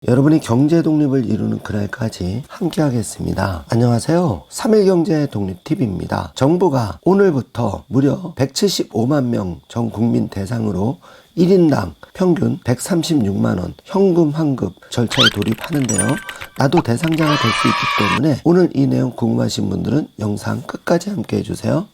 여러분이 경제 독립을 이루는 그날까지 함께 하겠습니다. 안녕하세요. 3일 경제 독립 TV입니다. 정부가 오늘부터 무려 175만 명 전 국민 대상으로 1인당 평균 136만원 현금 환급 절차에 돌입하는데요. 나도 대상자가 될 수 있기 때문에 오늘 이 내용 궁금하신 분들은 영상 끝까지 함께 해주세요.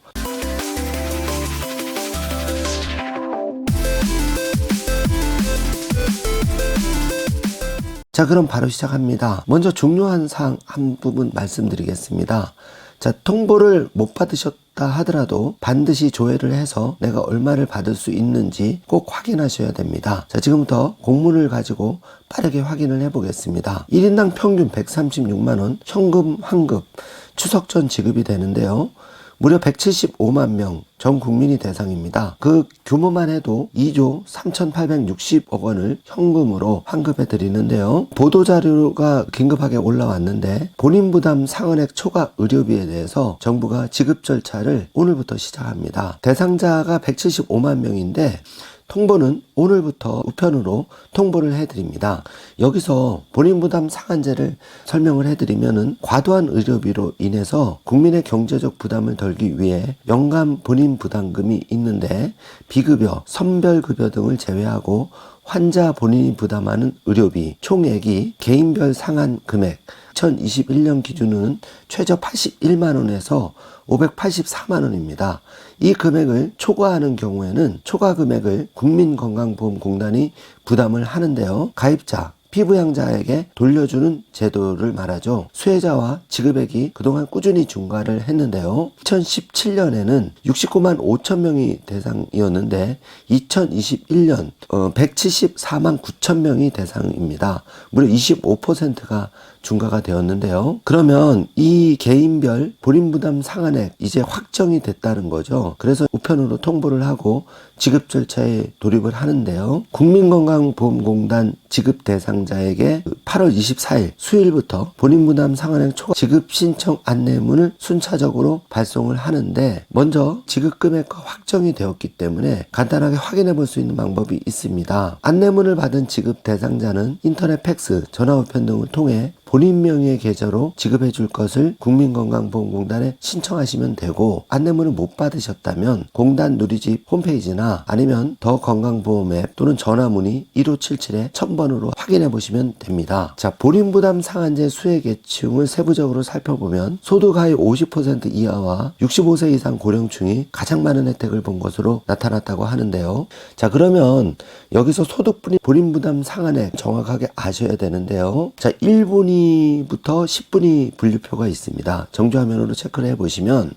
자, 그럼 바로 시작합니다. 먼저 중요한 사항 한 부분 말씀드리겠습니다. 자, 통보를 못 받으셨다 하더라도 반드시 조회를 해서 내가 얼마를 받을 수 있는지 꼭 확인하셔야 됩니다. 자, 지금부터 공문을 가지고 빠르게 확인을 해 보겠습니다. 1인당 평균 136만원 현금 환급 추석 전 지급이 되는데요. 무려 175만 명 전 국민이 대상입니다. 그 규모만 해도 2조 3,860억 원을 현금으로 환급해 드리는데요. 보도자료가 긴급하게 올라왔는데 본인 부담 상환액 초과 의료비에 대해서 정부가 지급 절차를 오늘부터 시작합니다. 대상자가 175만 명인데 통보는 오늘부터 우편으로 통보를 해드립니다. 여기서 본인 부담 상한제를 설명을 해드리면은 과도한 의료비로 인해서 국민의 경제적 부담을 덜기 위해 연간 본인 부담금이 있는데 비급여, 선별급여 등을 제외하고 환자 본인이 부담하는 의료비 총액이 개인별 상한 금액 2021년 기준은 최저 81만원에서 584만원입니다. 이 금액을 초과하는 경우에는 초과 금액을 국민건강보험공단이 부담을 하는데요. 가입자, 피부양자에게 돌려주는 제도를 말하죠. 수혜자와 지급액이 그동안 꾸준히 증가를 했는데요. 2017년에는 69만 5천 명이 대상이었는데 2021년 174만 9천 명이 대상입니다. 무려 25%가 증가가 되었는데요. 그러면 이 개인별 본인부담 상한액 이제 확정이 됐다는 거죠. 그래서 우편으로 통보를 하고 지급 절차에 돌입을 하는데요. 국민건강보험공단 지급 대상자에게 8월 24일 수요일부터 본인부담 상한액 초과 지급 신청 안내문을 순차적으로 발송을 하는데 먼저 지급 금액과 확정이 되었기 때문에 간단하게 확인해 볼 수 있는 방법이 있습니다. 안내문을 받은 지급 대상자는 인터넷 팩스, 전화 우편 등을 통해 본인 명의의 계좌로 지급해 줄 것을 국민건강보험공단에 신청하시면 되고, 안내문을 못 받으셨다면 공단 누리집 홈페이지나 아니면 더 건강보험 앱 또는 전화 문의 1577-1000번으로 확인해 보시면 됩니다. 자, 본인부담 상한제 수혜 계층을 세부적으로 살펴보면 소득 하위 50% 이하와 65세 이상 고령층이 가장 많은 혜택을 본 것으로 나타났다고 하는데요. 자, 그러면 여기서 소득분이 본인부담 상한액 정확하게 아셔야 되는데요. 자, 1분위부터 10분위 분류표가 있습니다. 정주화면으로 체크를 해보시면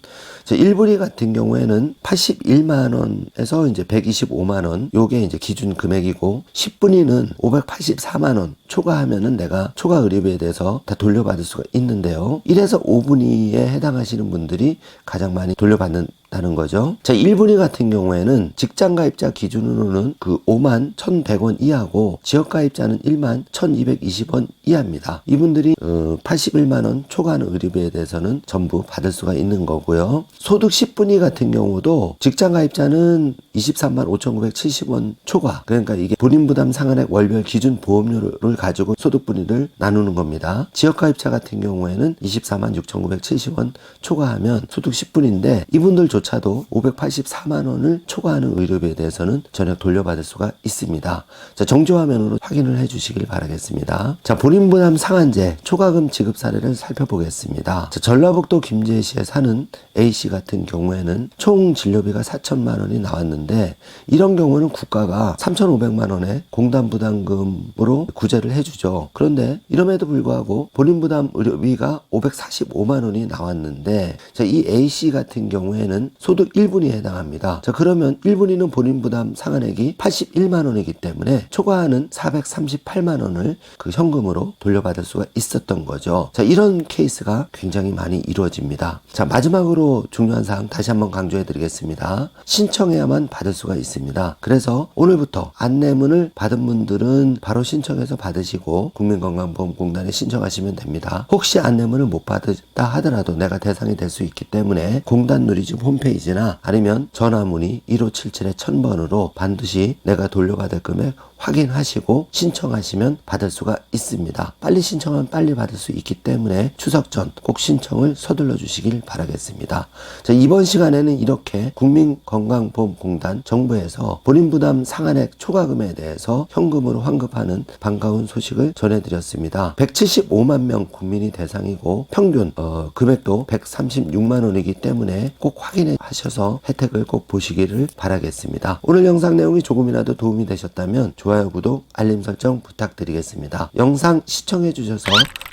1분위 같은 경우에는 81만원에서 이제 125만원 요게 이제 기준 금액이고, 10분위는 584만원 초과하면은 내가 초과 의료비에 대해서 다 돌려받을 수가 있는데요. 1에서 5분위에 해당하시는 분들이 가장 많이 돌려받는다는 거죠. 자, 1분위 같은 경우에는 직장 가입자 기준으로는 그 5만 1,100원 이하고 지역 가입자는 1만 1,220원 이하입니다. 이분들이 81만원 초과하는 의료비에 대해서는 전부 받을 수가 있는 거고요. 소득 10분위 같은 경우도 직장 가입자는 23만 5,970원 초과, 그러니까 이게 본인 부담 상한액 월별 기준 보험료를 가지고 소득 분위를 나누는 겁니다. 지역 가입자 같은 경우에는 24만 6,970원 초과하면 소득 10분인데 이분들조차도 584만 원을 초과하는 의료비에 대해서는 전액 돌려받을 수가 있습니다. 자, 정주화면으로 확인을 해주시길 바라겠습니다. 자, 본인 부담 상한제 초과금 지급 사례를 살펴보겠습니다. 자, 전라북도 김제시에 사는 A씨 같은 경우에는 총 진료비가 4천만 원이 나왔는데 이런 경우는 국가가 3,500만 원의 공단 부담금으로 구제를 해주죠. 그런데 이럼에도 불구하고 본인 부담 의료비가 545만 원이 나왔는데, 자, 이 A씨 같은 경우에는 소득 1분위에 해당합니다. 자, 그러면 1분위는 본인 부담 상한액이 81만 원이기 때문에 초과하는 438만 원을 그 현금으로 돌려받을 수가 있었던 거죠. 자, 이런 케이스가 굉장히 많이 이루어집니다. 자, 마지막으로 중요한 사항 다시 한번 강조해 드리겠습니다. 신청해야만 받을 수가 있습니다. 그래서 오늘부터 안내문을 받은 분들은 바로 신청해서 받으시고 국민건강보험공단에 신청하시면 됩니다. 혹시 안내문을 못 받았다 하더라도 내가 대상이 될 수 있기 때문에 공단 누리집 홈페이지 홈페이지나 아니면 전화문의 1577-1000번으로 반드시 내가 돌려받을 금액 확인하시고 신청하시면 받을 수가 있습니다. 빨리 신청하면 빨리 받을 수 있기 때문에 추석 전 꼭 신청을 서둘러 주시길 바라겠습니다. 자, 이번 시간에는 이렇게 국민건강보험공단 정부에서 본인 부담 상한액 초과금에 대해서 현금으로 환급하는 반가운 소식을 전해드렸습니다. 175만 명 국민이 대상이고 평균 금액도 136만 원이기 때문에 꼭 확인해 하셔서 혜택을 꼭 보시기를 바라겠습니다. 오늘 영상 내용이 조금이라도 도움이 되셨다면 좋아요, 구독, 알림 설정 부탁드리겠습니다. 영상 시청해 주셔서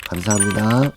감사합니다.